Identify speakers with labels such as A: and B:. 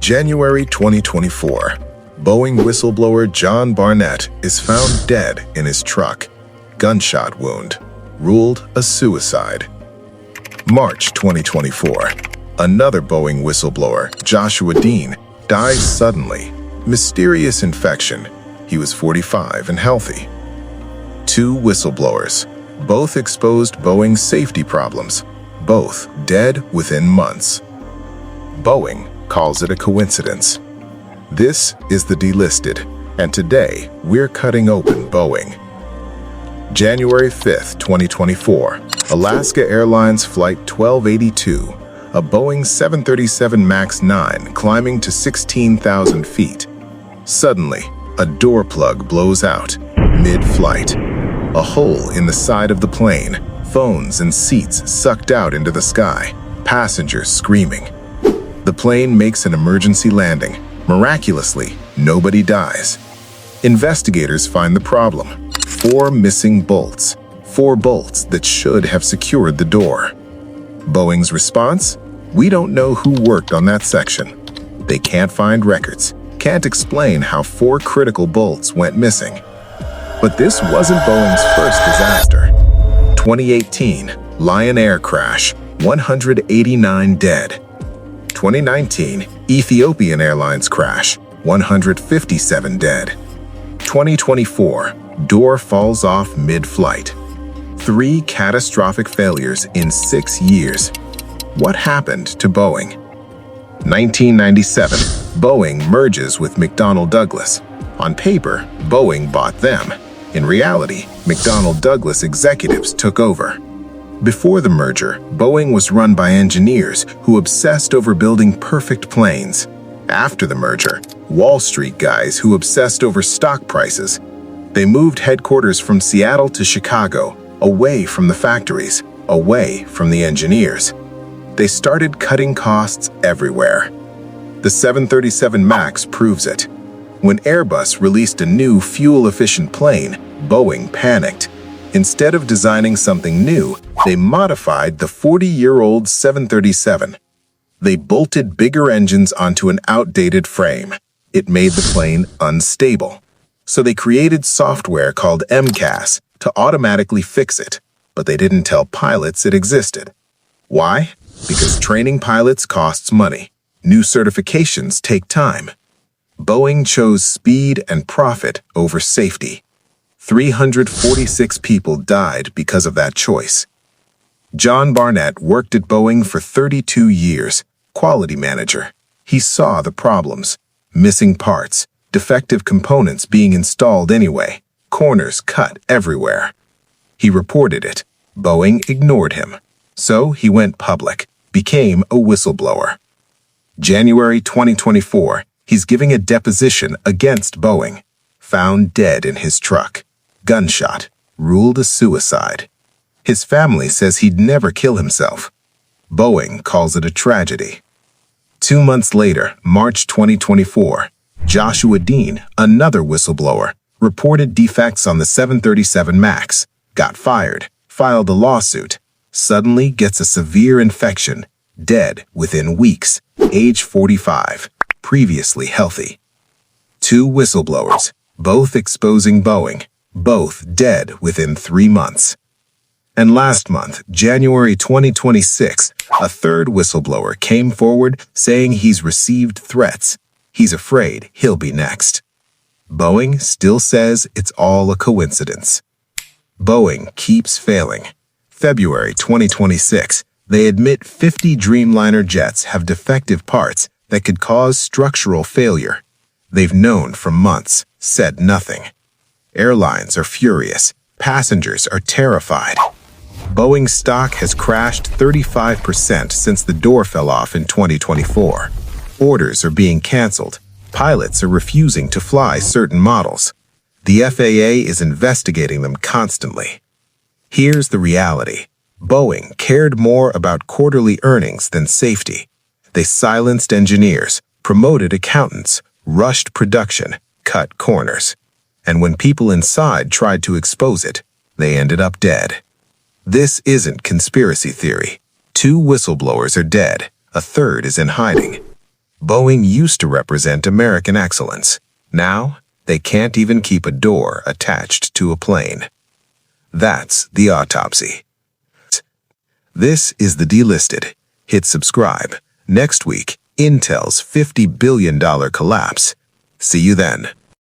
A: January 2024. Boeing whistleblower John Barnett is found dead in his truck. Gunshot wound. Ruled a suicide. March 2024. Another Boeing whistleblower, Joshua Dean, dies suddenly. Mysterious infection. He was 45 and healthy. Two whistleblowers. Both exposed Boeing's safety problems. Both dead within months. Boeing calls it a coincidence. This is the Delisted, and today we're cutting open Boeing. January 5th, 2024, Alaska Airlines Flight 1282, a Boeing 737 MAX 9 climbing to 16,000 feet. Suddenly, a door plug blows out, mid-flight. A hole in the side of the plane, phones and seats sucked out into the sky, passengers screaming. The plane makes an emergency landing. Miraculously, nobody dies. Investigators find the problem. 4 missing bolts. 4 bolts that should have secured the door. Boeing's response? We don't know who worked on that section. They can't find records, can't explain how 4 critical bolts went missing. But this wasn't Boeing's first disaster. 2018, Lion Air crash, 189 dead. 2019, Ethiopian Airlines crash, 157 dead. 2024, door falls off mid-flight. 3 catastrophic failures in 6 years. What happened to Boeing? 1997, Boeing merges with McDonnell Douglas. On paper, Boeing bought them. In reality, McDonnell Douglas executives took over. Before the merger, Boeing was run by engineers who obsessed over building perfect planes. After the merger, Wall Street guys who obsessed over stock prices. They moved headquarters from Seattle to Chicago, away from the factories, away from the engineers. They started cutting costs everywhere. The 737 MAX proves it. When Airbus released a new fuel-efficient plane, Boeing panicked. Instead of designing something new, they modified the 40-year-old 737. They bolted bigger engines onto an outdated frame. It made the plane unstable. So they created software called MCAS to automatically fix it, but they didn't tell pilots it existed. Why? Because training pilots costs money. New certifications take time. Boeing chose speed and profit over safety. 346 people died because of that choice. John Barnett worked at Boeing for 32 years, quality manager. He saw the problems. Missing parts, defective components being installed anyway, corners cut everywhere. He reported it. Boeing ignored him. So he went public, became a whistleblower. January 2024, he's giving a deposition against Boeing. Found dead in his truck. Gunshot. Ruled a suicide. His family says he'd never kill himself. Boeing calls it a tragedy. 2 months later, March 2024, Joshua Dean, another whistleblower, reported defects on the 737 MAX, got fired, filed a lawsuit, suddenly gets a severe infection, dead within weeks, age 45, previously healthy. 2 whistleblowers, both exposing Boeing, both dead within 3 months. And last month, January 2026, a third whistleblower came forward saying he's received threats. He's afraid he'll be next. Boeing still says it's all a coincidence. Boeing keeps failing. February 2026, they admit 50 Dreamliner jets have defective parts that could cause structural failure. They've known for months, said nothing. Airlines are furious. Passengers are terrified. Boeing stock has crashed 35% since the door fell off in 2024. Orders are being canceled. Pilots are refusing to fly certain models. The FAA is investigating them constantly. Here's the reality. Boeing cared more about quarterly earnings than safety. They silenced engineers, promoted accountants, rushed production, cut corners. And when people inside tried to expose it, they ended up dead. This isn't conspiracy theory. 2 whistleblowers are dead. A third is in hiding. Boeing used to represent American excellence. Now, they can't even keep a door attached to a plane. That's the autopsy. This is the Delisted. Hit subscribe. Next week, Intel's $50 billion collapse. See you then.